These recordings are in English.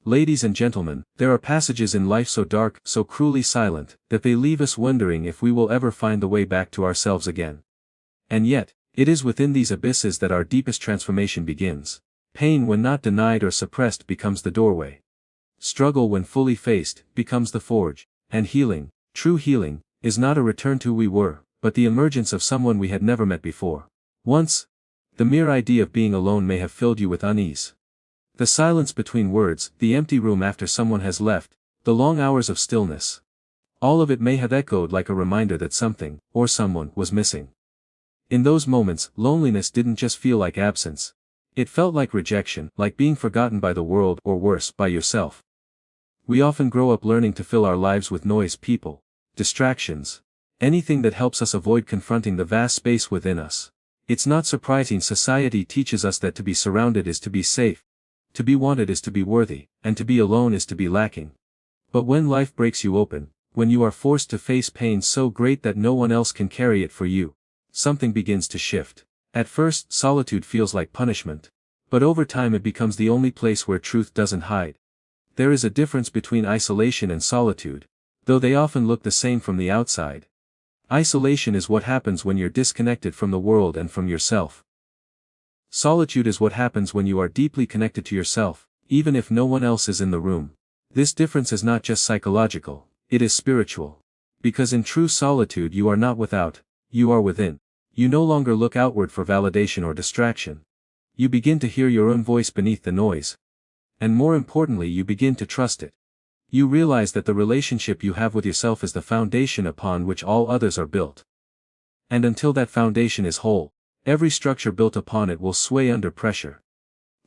Ladies and gentlemen, there are passages in life so dark, so cruelly silent, that they leave us wondering if we will ever find the way back to ourselves again. And yet, it is within these abysses that our deepest transformation begins. Pain, when not denied or suppressed, becomes the doorway. Struggle, when fully faced, becomes the forge. And healing, true healing, is not a return to who we were, but the emergence of someone we had never met before. Once, the mere idea of being alone may have filled you with unease. The silence between words, the empty room after someone has left, the long hours of stillness. All of it may have echoed like a reminder that something, or someone, was missing. In those moments, loneliness didn't just feel like absence. It felt like rejection, like being forgotten by the world, or worse, by yourself. We often grow up learning to fill our lives with noise, people, distractions, anything that helps us avoid confronting the vast space within us. It's not surprising society teaches us that to be surrounded is to be safe, to be wanted is to be worthy, and to be alone is to be lacking. But when life breaks you open, when you are forced to face pain so great that no one else can carry it for you, something begins to shift. At first, solitude feels like punishment. But over time it becomes the only place where truth doesn't hide. There is a difference between isolation and solitude, though they often look the same from the outside. Isolation is what happens when you're disconnected from the world and from yourself. Solitude is what happens when you are deeply connected to yourself, even if no one else is in the room. This difference is not just psychological, it is spiritual. Because in true solitude you are not without, you are within. You no longer look outward for validation or distraction. You begin to hear your own voice beneath the noise. And more importantly, you begin to trust it. You realize that the relationship you have with yourself is the foundation upon which all others are built. And until that foundation is whole, every structure built upon it will sway under pressure.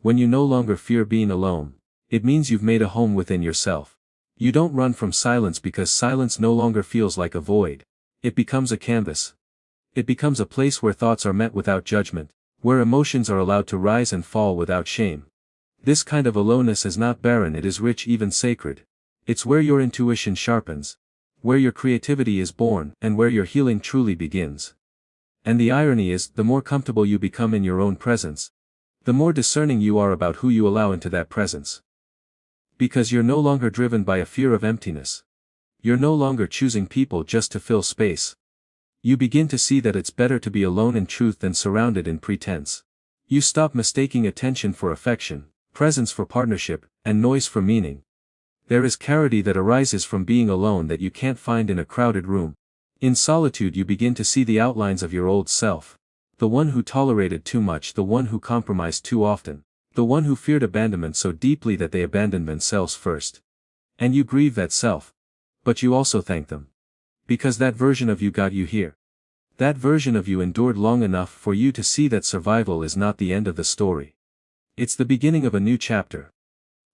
When you no longer fear being alone, it means you've made a home within yourself. You don't run from silence because silence no longer feels like a void. It becomes a canvas. It becomes a place where thoughts are met without judgment, where emotions are allowed to rise and fall without shame. This kind of aloneness is not barren, it is rich, even sacred. It's where your intuition sharpens, where your creativity is born, and where your healing truly begins. And the irony is, the more comfortable you become in your own presence, the more discerning you are about who you allow into that presence. Because you're no longer driven by a fear of emptiness. You're no longer choosing people just to fill space. You begin to see that it's better to be alone in truth than surrounded in pretense. You stop mistaking attention for affection, presence for partnership, and noise for meaning. There is clarity that arises from being alone that you can't find in a crowded room. In solitude you begin to see the outlines of your old self. The one who tolerated too much, the one who compromised too often, the one who feared abandonment so deeply that they abandoned themselves first. And you grieve that self. But you also thank them. Because that version of you got you here. That version of you endured long enough for you to see that survival is not the end of the story. It's the beginning of a new chapter.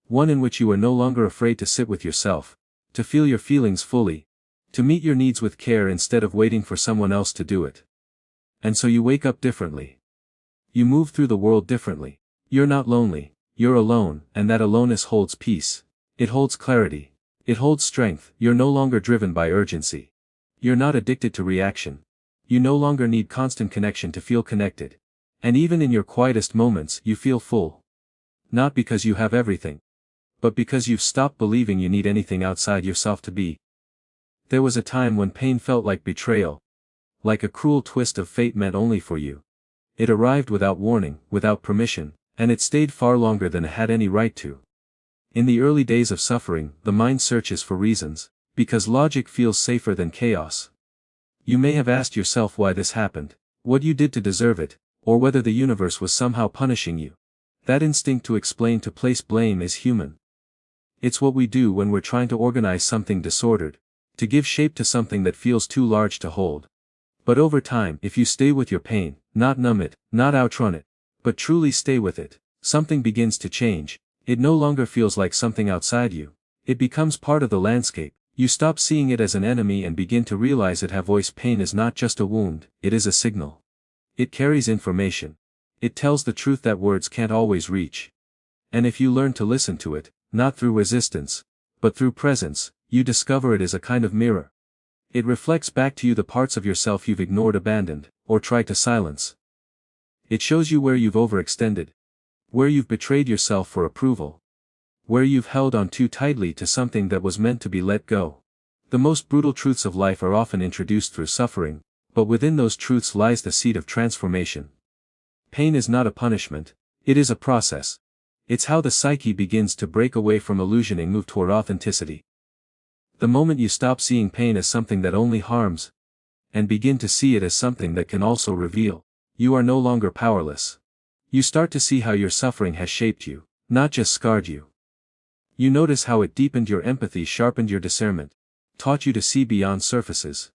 One in which you are no longer afraid to sit with yourself, to feel your feelings fully, to meet your needs with care instead of waiting for someone else to do it. And so you wake up differently. You move through the world differently. You're not lonely, you're alone, and that aloneness holds peace. It holds clarity. It holds strength. You're no longer driven by urgency. You're not addicted to reaction. You no longer need constant connection to feel connected. And even in your quietest moments, you feel full. Not because you have everything, but because you've stopped believing you need anything outside yourself to be. There was a time when pain felt like betrayal, like a cruel twist of fate meant only for you. It arrived without warning, without permission, and it stayed far longer than it had any right to. In the early days of suffering, the mind searches for reasons, because logic feels safer than chaos. You may have asked yourself why this happened, what you did to deserve it, or whether the universe was somehow punishing you. That instinct to explain, to place blame, is human. It's what we do when we're trying to organize something disordered, to give shape to something that feels too large to hold. But over time, if you stay with your pain, not numb it, not outrun it, but truly stay with it, something begins to change. It no longer feels like something outside you. It becomes part of the landscape. You stop seeing it as an enemy and begin to realize it have voice. Pain is not just a wound, it is a signal. It carries information. It tells the truth that words can't always reach. And if you learn to listen to it, not through resistance, but through presence, you discover it is a kind of mirror. It reflects back to you the parts of yourself you've ignored, abandoned, or tried to silence. It shows you where you've overextended, where you've betrayed yourself for approval, where you've held on too tightly to something that was meant to be let go. The most brutal truths of life are often introduced through suffering, but within those truths lies the seed of transformation. Pain is not a punishment, it is a process. It's how the psyche begins to break away from illusion and move toward authenticity. The moment you stop seeing pain as something that only harms, and begin to see it as something that can also reveal, you are no longer powerless. You start to see how your suffering has shaped you, not just scarred you. You notice how it deepened your empathy, sharpened your discernment, taught you to see beyond surfaces.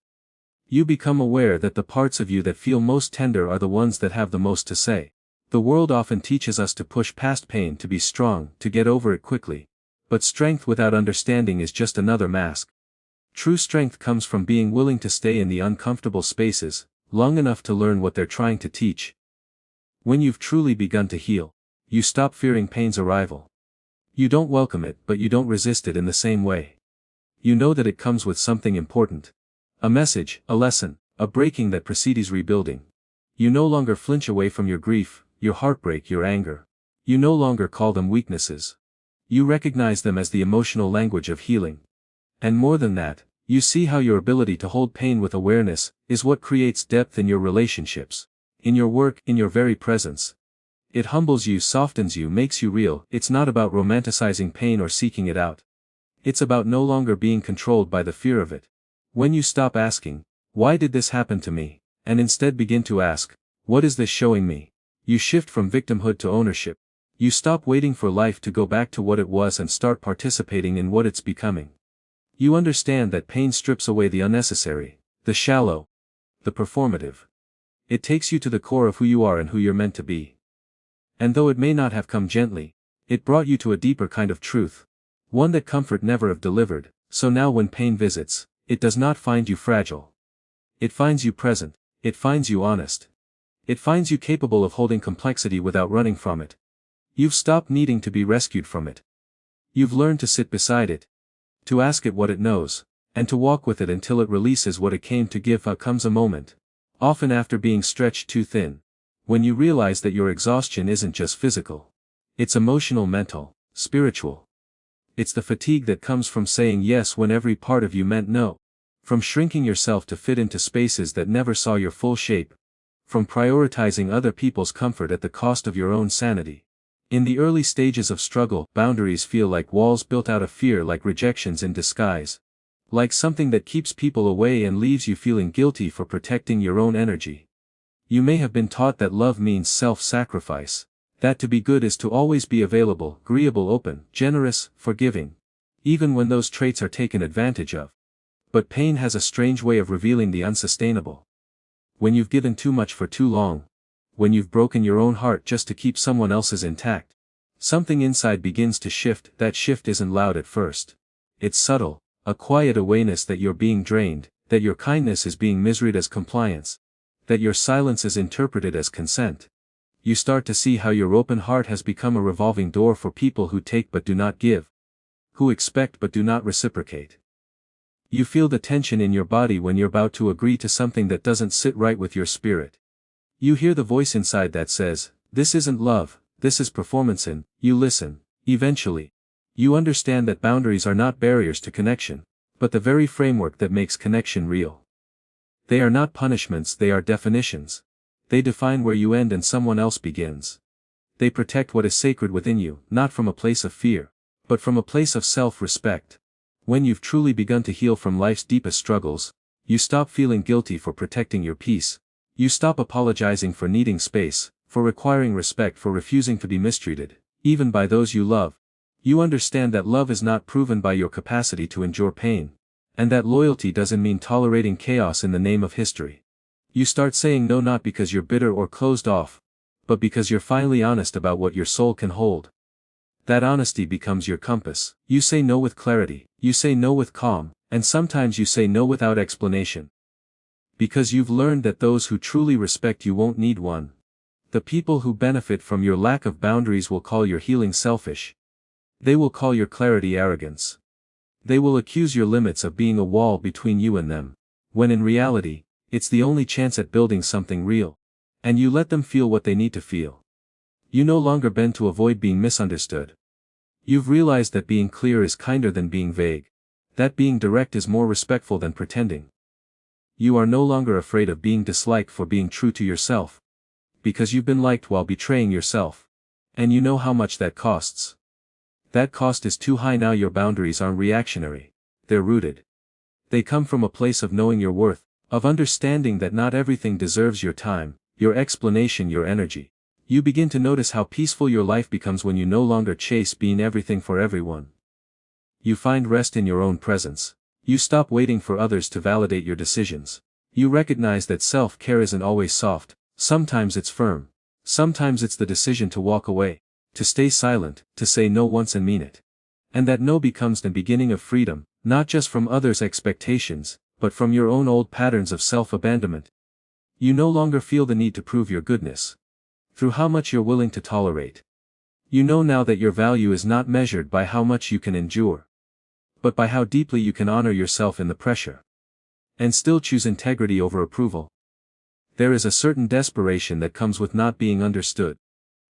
You become aware that the parts of you that feel most tender are the ones that have the most to say. The world often teaches us to push past pain, to be strong, to get over it quickly. But strength without understanding is just another mask. True strength comes from being willing to stay in the uncomfortable spaces, long enough to learn what they're trying to teach. When you've truly begun to heal, you stop fearing pain's arrival. You don't welcome it, but you don't resist it in the same way. You know that it comes with something important. A message, a lesson, a breaking that precedes rebuilding. You no longer flinch away from your grief, your heartbreak, your anger. You no longer call them weaknesses. You recognize them as the emotional language of healing. And more than that, you see how your ability to hold pain with awareness is what creates depth in your relationships, in your work, in your very presence. It humbles you, softens you, makes you real. It's not about romanticizing pain or seeking it out. It's about no longer being controlled by the fear of it. When you stop asking, why did this happen to me, and instead begin to ask, what is this showing me? You shift from victimhood to ownership. You stop waiting for life to go back to what it was and start participating in what it's becoming. You understand that pain strips away the unnecessary, the shallow, the performative. It takes you to the core of who you are and who you're meant to be. And though it may not have come gently, it brought you to a deeper kind of truth. One that comfort never have delivered, so now when pain visits, it does not find you fragile. It finds you present, it finds you honest. It finds you capable of holding complexity without running from it. You've stopped needing to be rescued from it. You've learned to sit beside it, to ask it what it knows, and to walk with it until it releases what it came to give. Comes a moment, often after being stretched too thin, when you realize that your exhaustion isn't just physical. It's emotional, mental, spiritual. It's the fatigue that comes from saying yes when every part of you meant no. From shrinking yourself to fit into spaces that never saw your full shape. From prioritizing other people's comfort at the cost of your own sanity. In the early stages of struggle, boundaries feel like walls built out of fear, like rejections in disguise. Like something that keeps people away and leaves you feeling guilty for protecting your own energy. You may have been taught that love means self-sacrifice, that to be good is to always be available, agreeable, open, generous, forgiving, even when those traits are taken advantage of. But pain has a strange way of revealing the unsustainable. When you've given too much for too long, when you've broken your own heart just to keep someone else's intact, something inside begins to shift. That shift isn't loud at first. It's subtle, a quiet awareness that you're being drained, that your kindness is being misread as compliance, that your silence is interpreted as consent. You start to see how your open heart has become a revolving door for people who take but do not give, who expect but do not reciprocate. You feel the tension in your body when you're about to agree to something that doesn't sit right with your spirit. You hear the voice inside that says, this isn't love, this is performance, and you listen. Eventually, you understand that boundaries are not barriers to connection, but the very framework that makes connection real. They are not punishments, they are definitions. They define where you end and someone else begins. They protect what is sacred within you, not from a place of fear, but from a place of self-respect. When you've truly begun to heal from life's deepest struggles, you stop feeling guilty for protecting your peace. You stop apologizing for needing space, for requiring respect, for refusing to be mistreated, even by those you love. You understand that love is not proven by your capacity to endure pain, and that loyalty doesn't mean tolerating chaos in the name of history. You start saying no not because you're bitter or closed off, but because you're finally honest about what your soul can hold. That honesty becomes your compass. You say no with clarity, you say no with calm, and sometimes you say no without explanation. Because you've learned that those who truly respect you won't need one. The people who benefit from your lack of boundaries will call your healing selfish. They will call your clarity arrogance. They will accuse your limits of being a wall between you and them, when in reality, it's the only chance at building something real. And you let them feel what they need to feel. You no longer bend to avoid being misunderstood. You've realized that being clear is kinder than being vague. That being direct is more respectful than pretending. You are no longer afraid of being disliked for being true to yourself. Because you've been liked while betraying yourself. And you know how much that costs. That cost is too high. Now your boundaries aren't reactionary. They're rooted. They come from a place of knowing your worth, of understanding that not everything deserves your time, your explanation, your energy. You begin to notice how peaceful your life becomes when you no longer chase being everything for everyone. You find rest in your own presence. You stop waiting for others to validate your decisions. You recognize that self-care isn't always soft, sometimes it's firm. Sometimes it's the decision to walk away, to stay silent, to say no once and mean it. And that no becomes the beginning of freedom, not just from others' expectations, but from your own old patterns of self-abandonment. You no longer feel the need to prove your goodness through how much you're willing to tolerate. You know now that your value is not measured by how much you can endure, but by how deeply you can honor yourself in the pressure. And still choose integrity over approval. There is a certain desperation that comes with not being understood.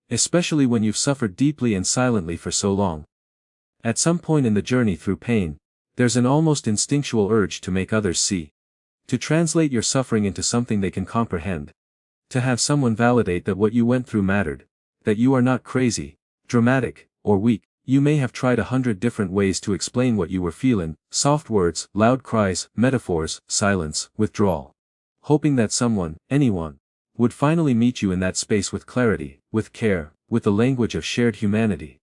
Especially when you've suffered deeply and silently for so long. At some point in the journey through pain, there's an almost instinctual urge to make others see. To translate your suffering into something they can comprehend. To have someone validate that what you went through mattered. That you are not crazy, dramatic, or weak. You may have tried 100 different ways to explain what you were feeling, soft words, loud cries, metaphors, silence, withdrawal. Hoping that someone, anyone, would finally meet you in that space with clarity, with care, with the language of shared humanity.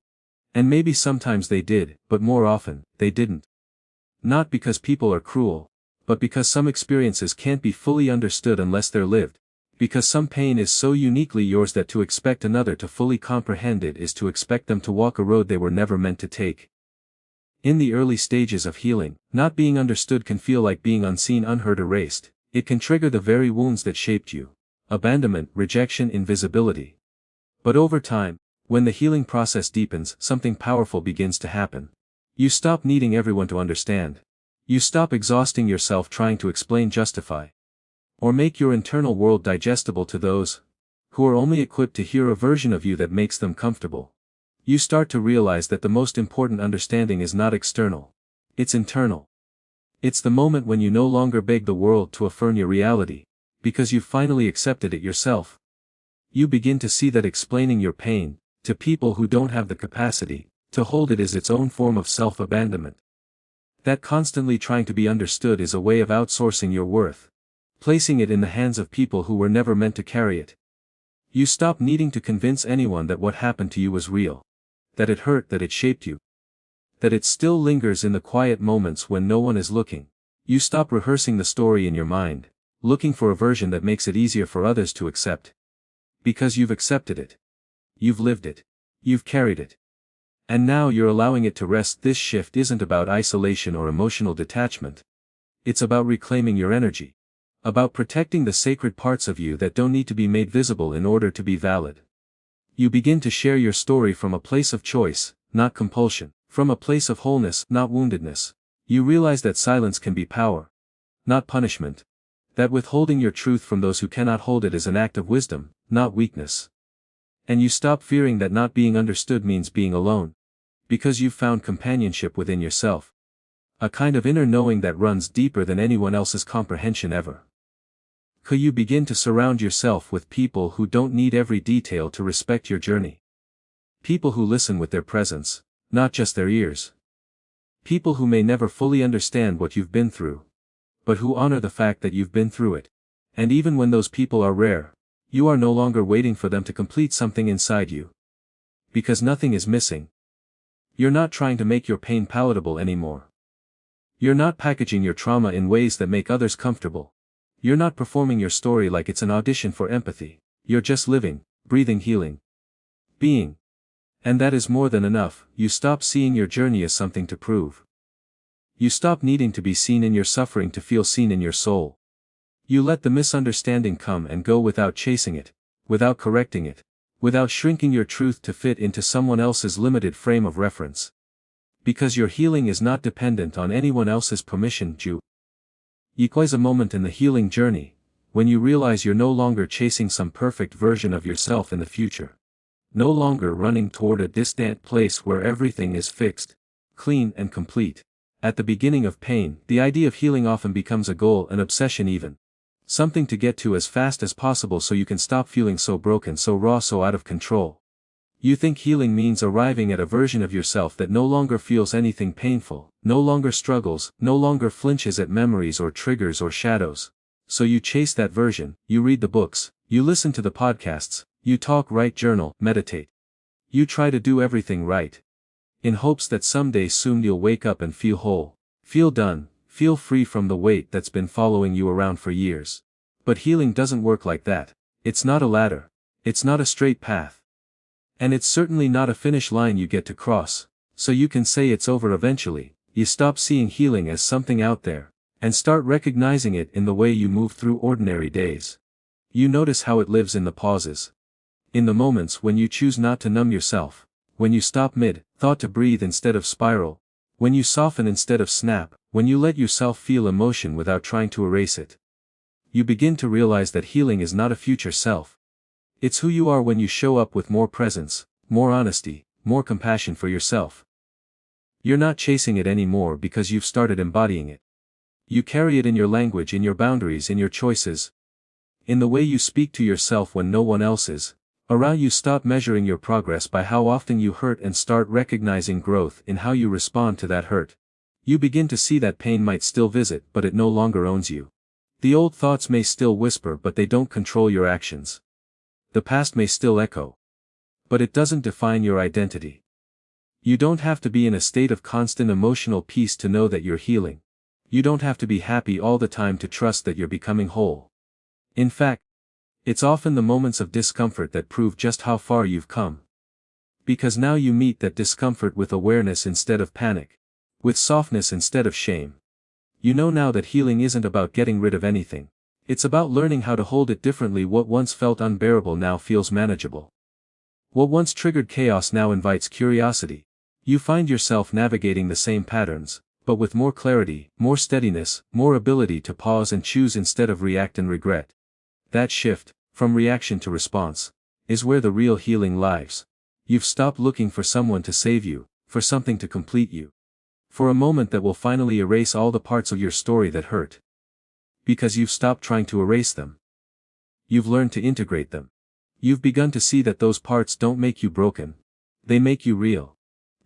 And maybe sometimes they did, but more often, they didn't. Not because people are cruel, but because some experiences can't be fully understood unless they're lived. Because some pain is so uniquely yours that to expect another to fully comprehend it is to expect them to walk a road they were never meant to take. In the early stages of healing, not being understood can feel like being unseen, unheard, erased. It can trigger the very wounds that shaped you. Abandonment, rejection, invisibility. But over time, when the healing process deepens, something powerful begins to happen. You stop needing everyone to understand. You stop exhausting yourself trying to explain, justify, or make your internal world digestible to those who are only equipped to hear a version of you that makes them comfortable. You start to realize that the most important understanding is not external. It's internal. It's the moment when you no longer beg the world to affirm your reality, because you've finally accepted it yourself. You begin to see that explaining your pain to people who don't have the capacity to hold it is its own form of self-abandonment. That constantly trying to be understood is a way of outsourcing your worth, placing it in the hands of people who were never meant to carry it. You stop needing to convince anyone that what happened to you was real, that it hurt, that it shaped you, that it still lingers in the quiet moments when no one is looking. You stop rehearsing the story in your mind, looking for a version that makes it easier for others to accept. Because you've accepted it. You've lived it. You've carried it. And now you're allowing it to rest. This shift isn't about isolation or emotional detachment. It's about reclaiming your energy. About protecting the sacred parts of you that don't need to be made visible in order to be valid. You begin to share your story from a place of choice, not compulsion. From a place of wholeness, not woundedness. You realize that silence can be power, not punishment. That withholding your truth from those who cannot hold it is an act of wisdom, not weakness. And you stop fearing that not being understood means being alone. Because you've found companionship within yourself. A kind of inner knowing that runs deeper than anyone else's comprehension ever. You begin to surround yourself with people who don't need every detail to respect your journey. People who listen with their presence, not just their ears. People who may never fully understand what you've been through, but who honor the fact that you've been through it. And even when those people are rare, you are no longer waiting for them to complete something inside you. Because nothing is missing. You're not trying to make your pain palatable anymore. You're not packaging your trauma in ways that make others comfortable. You're not performing your story like it's an audition for empathy. You're just living, breathing, healing, being. And that is more than enough. You stop seeing your journey as something to prove. You stop needing to be seen in your suffering to feel seen in your soul. You let the misunderstanding come and go without chasing it, without correcting it, without shrinking your truth to fit into someone else's limited frame of reference. Because your healing is not dependent on anyone else's permission. There's a moment in the healing journey, when you realize you're no longer chasing some perfect version of yourself in the future. no longer running toward a distant place where everything is fixed, clean and complete. At the beginning of pain, the idea of healing often becomes a goal, an obsession even. Something to get to as fast as possible so you can stop feeling so broken, so raw, so out of control. You think healing means arriving at a version of yourself that no longer feels anything painful, no longer struggles, no longer flinches at memories or triggers or shadows. So you chase that version, you read the books, you listen to the podcasts, you talk, write, journal, meditate. You try to do everything right, in hopes that someday soon you'll wake up and feel whole, feel done, feel free from the weight that's been following you around for years. But healing doesn't work like that. It's not a ladder. It's not a straight path. And it's certainly not a finish line you get to cross, so you can say it's over eventually. You stop seeing healing as something out there, and start recognizing it in the way you move through ordinary days. You notice how it lives in the pauses. In the moments when you choose not to numb yourself, when you stop mid-thought to breathe instead of spiral, when you soften instead of snap, when you let yourself feel emotion without trying to erase it. You begin to realize that healing is not a future self. It's who you are when you show up with more presence, more honesty, more compassion for yourself. You're not chasing it anymore because you've started embodying it. You carry it in your language, in your boundaries, in your choices, in the way you speak to yourself when no one else is around. You stop measuring your progress by how often you hurt and start recognizing growth in how you respond to that hurt. You begin to see that pain might still visit, but it no longer owns you. The old thoughts may still whisper, but they don't control your actions. The past may still echo, but it doesn't define your identity. You don't have to be in a state of constant emotional peace to know that you're healing. You don't have to be happy all the time to trust that you're becoming whole. In fact, it's often the moments of discomfort that prove just how far you've come. Because now you meet that discomfort with awareness instead of panic, with softness instead of shame. You know now that healing isn't about getting rid of anything. It's about learning how to hold it differently. What once felt unbearable now feels manageable. What once triggered chaos now invites curiosity. You find yourself navigating the same patterns, but with more clarity, more steadiness, more ability to pause and choose instead of react and regret. That shift, from reaction to response, is where the real healing lies. You've stopped looking for someone to save you, for something to complete you, for a moment that will finally erase all the parts of your story that hurt. Because you've stopped trying to erase them. You've learned to integrate them. You've begun to see that those parts don't make you broken. They make you real.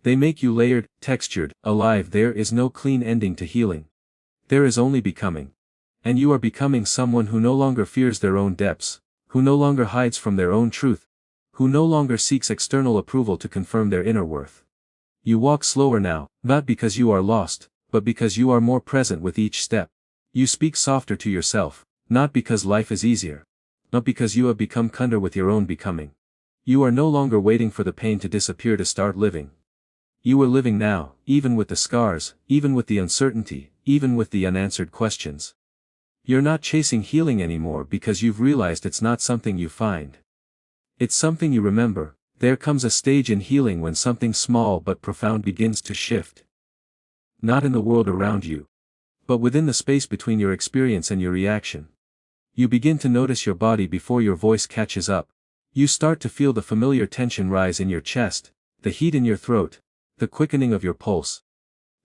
They make you layered, textured, alive. There is no clean ending to healing. There is only becoming. And you are becoming someone who no longer fears their own depths, who no longer hides from their own truth, who no longer seeks external approval to confirm their inner worth. You walk slower now, not because you are lost, but because you are more present with each step. You speak softer to yourself, not because life is easier, not because you have become kinder with your own becoming. You are no longer waiting for the pain to disappear to start living. You are living now, even with the scars, even with the uncertainty, even with the unanswered questions. You're not chasing healing anymore because you've realized it's not something you find. It's something you remember. There comes a stage in healing when something small but profound begins to shift. Not in the world around you, but within the space between your experience and your reaction. You begin to notice your body before your voice catches up. You start to feel the familiar tension rise in your chest, the heat in your throat, the quickening of your pulse.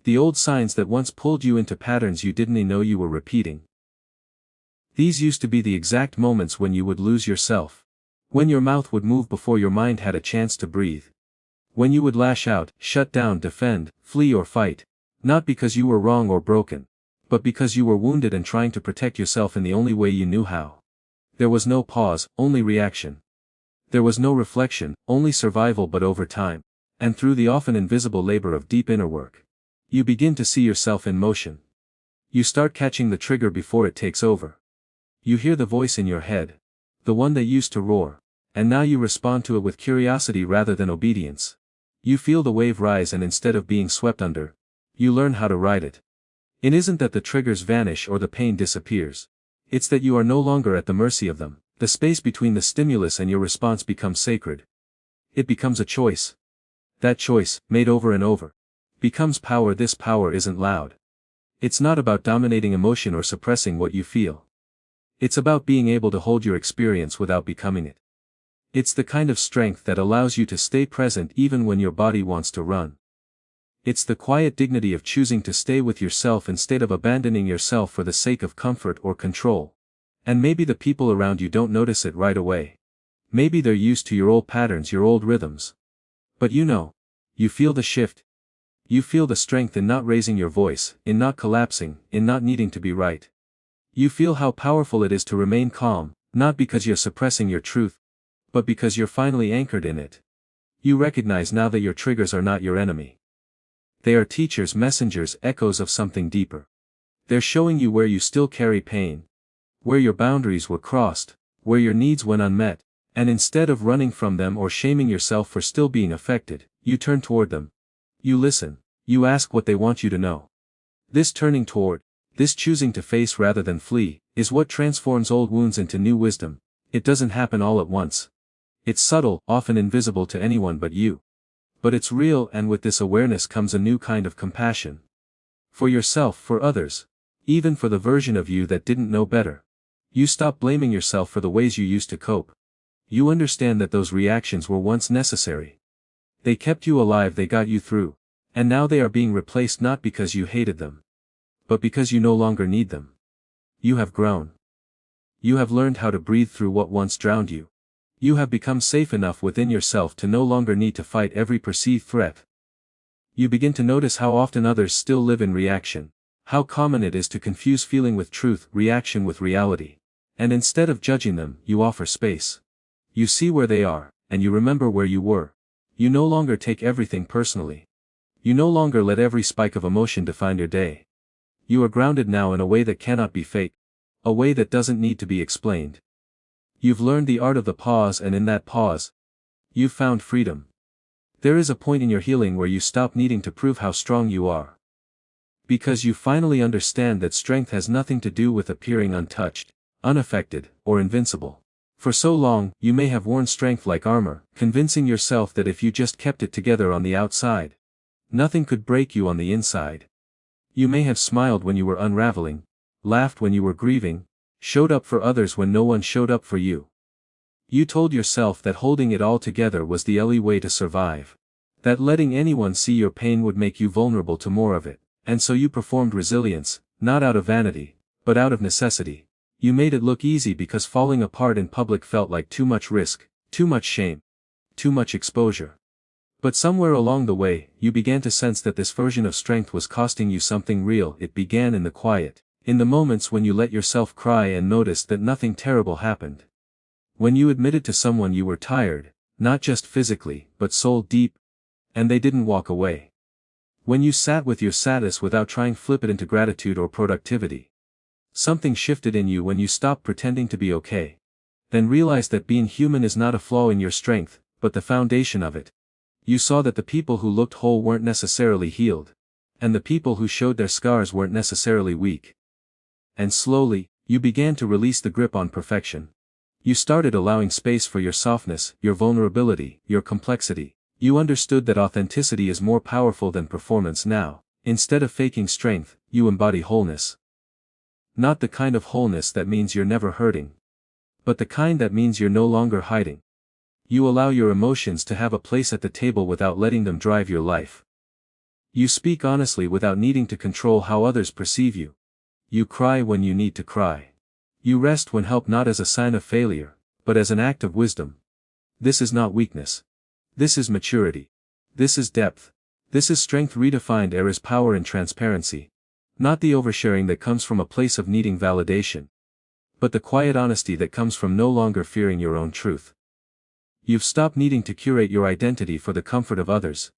The old signs that once pulled you into patterns you didn't know you were repeating. These used to be the exact moments when you would lose yourself. When your mouth would move before your mind had a chance to breathe. When you would lash out, shut down, defend, flee or fight. Not because you were wrong or broken, but because you were wounded and trying to protect yourself in the only way you knew how. There was no pause, only reaction. There was no reflection, only survival. But over time, and through the often invisible labor of deep inner work, you begin to see yourself in motion. You start catching the trigger before it takes over. You hear the voice in your head, the one that used to roar, and now you respond to it with curiosity rather than obedience. You feel the wave rise, and instead of being swept under, you learn how to ride it. It isn't that the triggers vanish or the pain disappears. It's that you are no longer at the mercy of them. The space between the stimulus and your response becomes sacred. It becomes a choice. That choice, made over and over, becomes power. This power isn't loud. It's not about dominating emotion or suppressing what you feel. It's about being able to hold your experience without becoming it. It's the kind of strength that allows you to stay present even when your body wants to run. It's the quiet dignity of choosing to stay with yourself instead of abandoning yourself for the sake of comfort or control. And maybe the people around you don't notice it right away. Maybe they're used to your old patterns, your old rhythms. But you feel the shift. You feel the strength in not raising your voice, in not collapsing, in not needing to be right. You feel how powerful it is to remain calm, not because you're suppressing your truth, but because you're finally anchored in it. You recognize now that your triggers are not your enemy. They are teachers, messengers, echoes of something deeper. They're showing you where you still carry pain, where your boundaries were crossed, where your needs went unmet, and instead of running from them or shaming yourself for still being affected, you turn toward them. You listen, you ask what they want you to know. This turning toward, this choosing to face rather than flee, is what transforms old wounds into new wisdom. It doesn't happen all at once. It's subtle, often invisible to anyone but you. But it's real, and with this awareness comes a new kind of compassion. For yourself, for others. Even for the version of you that didn't know better. You stop blaming yourself for the ways you used to cope. You understand that those reactions were once necessary. They kept you alive, they got you through. And now they are being replaced not because you hated them, but because you no longer need them. You have grown. You have learned how to breathe through what once drowned you. You have become safe enough within yourself to no longer need to fight every perceived threat. You begin to notice how often others still live in reaction, how common it is to confuse feeling with truth, reaction with reality. And instead of judging them, you offer space. You see where they are, and you remember where you were. You no longer take everything personally. You no longer let every spike of emotion define your day. You are grounded now in a way that cannot be faked, a way that doesn't need to be explained. You've learned the art of the pause, and in that pause, you've found freedom. There is a point in your healing where you stop needing to prove how strong you are. Because you finally understand that strength has nothing to do with appearing untouched, unaffected, or invincible. For so long, you may have worn strength like armor, convincing yourself that if you just kept it together on the outside, nothing could break you on the inside. You may have smiled when you were unraveling, laughed when you were grieving, showed up for others when no one showed up for you. You told yourself that holding it all together was the only way to survive. That letting anyone see your pain would make you vulnerable to more of it, and so you performed resilience, not out of vanity, but out of necessity. You made it look easy because falling apart in public felt like too much risk, too much shame, too much exposure. But somewhere along the way, you began to sense that this version of strength was costing you something real. It began in the quiet, in the moments when you let yourself cry and noticed that nothing terrible happened. When you admitted to someone you were tired, not just physically, but soul deep, and they didn't walk away. When you sat with your sadness without trying to flip it into gratitude or productivity. Something shifted in you when you stopped pretending to be okay. Then realized that being human is not a flaw in your strength, but the foundation of it. You saw that the people who looked whole weren't necessarily healed. And the people who showed their scars weren't necessarily weak. And slowly, you began to release the grip on perfection. You started allowing space for your softness, your vulnerability, your complexity. You understood that authenticity is more powerful than performance now. Instead of faking strength, you embody wholeness. Not the kind of wholeness that means you're never hurting, but the kind that means you're no longer hiding. You allow your emotions to have a place at the table without letting them drive your life. You speak honestly without needing to control how others perceive you. You cry when you need to cry. You rest when help, not as a sign of failure, but as an act of wisdom. This is not weakness. This is maturity. This is depth. This is strength redefined as power and transparency. Not the oversharing that comes from a place of needing validation, but the quiet honesty that comes from no longer fearing your own truth. You've stopped needing to curate your identity for the comfort of others.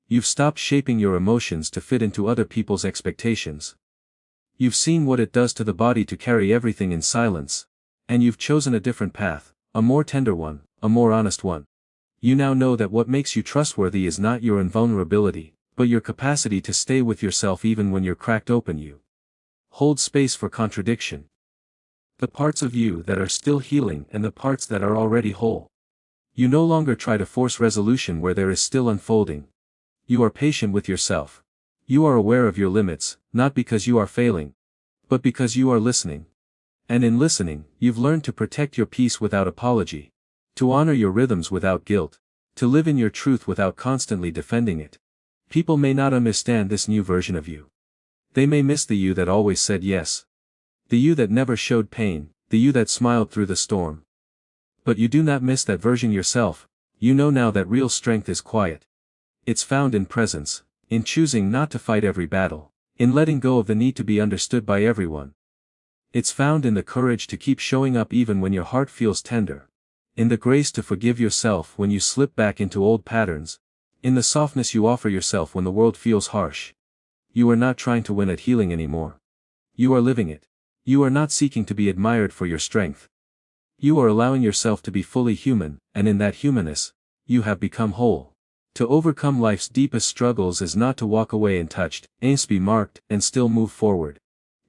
You've stopped shaping your emotions to fit into other people's expectations. You've seen what it does to the body to carry everything in silence, and you've chosen a different path, a more tender one, a more honest one. You now know that what makes you trustworthy is not your invulnerability, but your capacity to stay with yourself even when you're cracked open. You hold space for contradiction. The parts of you that are still healing and the parts that are already whole. You no longer try to force resolution where there is still unfolding. You are patient with yourself. You are aware of your limits, not because you are failing, but because you are listening. And in listening, you've learned to protect your peace without apology. To honor your rhythms without guilt. To live in your truth without constantly defending it. People may not understand this new version of you. They may miss the you that always said yes. The you that never showed pain, the you that smiled through the storm. But you do not miss that version yourself. You know now that real strength is quiet. It's found in presence, in choosing not to fight every battle, in letting go of the need to be understood by everyone. It's found in the courage to keep showing up even when your heart feels tender. In the grace to forgive yourself when you slip back into old patterns. In the softness you offer yourself when the world feels harsh. You are not trying to win at healing anymore. You are living it. You are not seeking to be admired for your strength. You are allowing yourself to be fully human, and in that humanness, you have become whole. To overcome life's deepest struggles is not to walk away untouched, aims to be marked, and still move forward.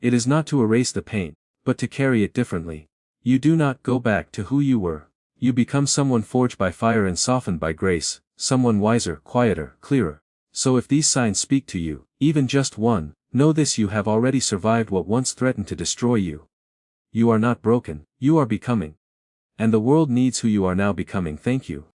It is not to erase the pain, but to carry it differently. You do not go back to who you were. You become someone forged by fire and softened by grace, someone wiser, quieter, clearer. So if these signs speak to you, even just one, know this: you have already survived what once threatened to destroy you. You are not broken, you are becoming. And the world needs who you are now becoming. Thank you.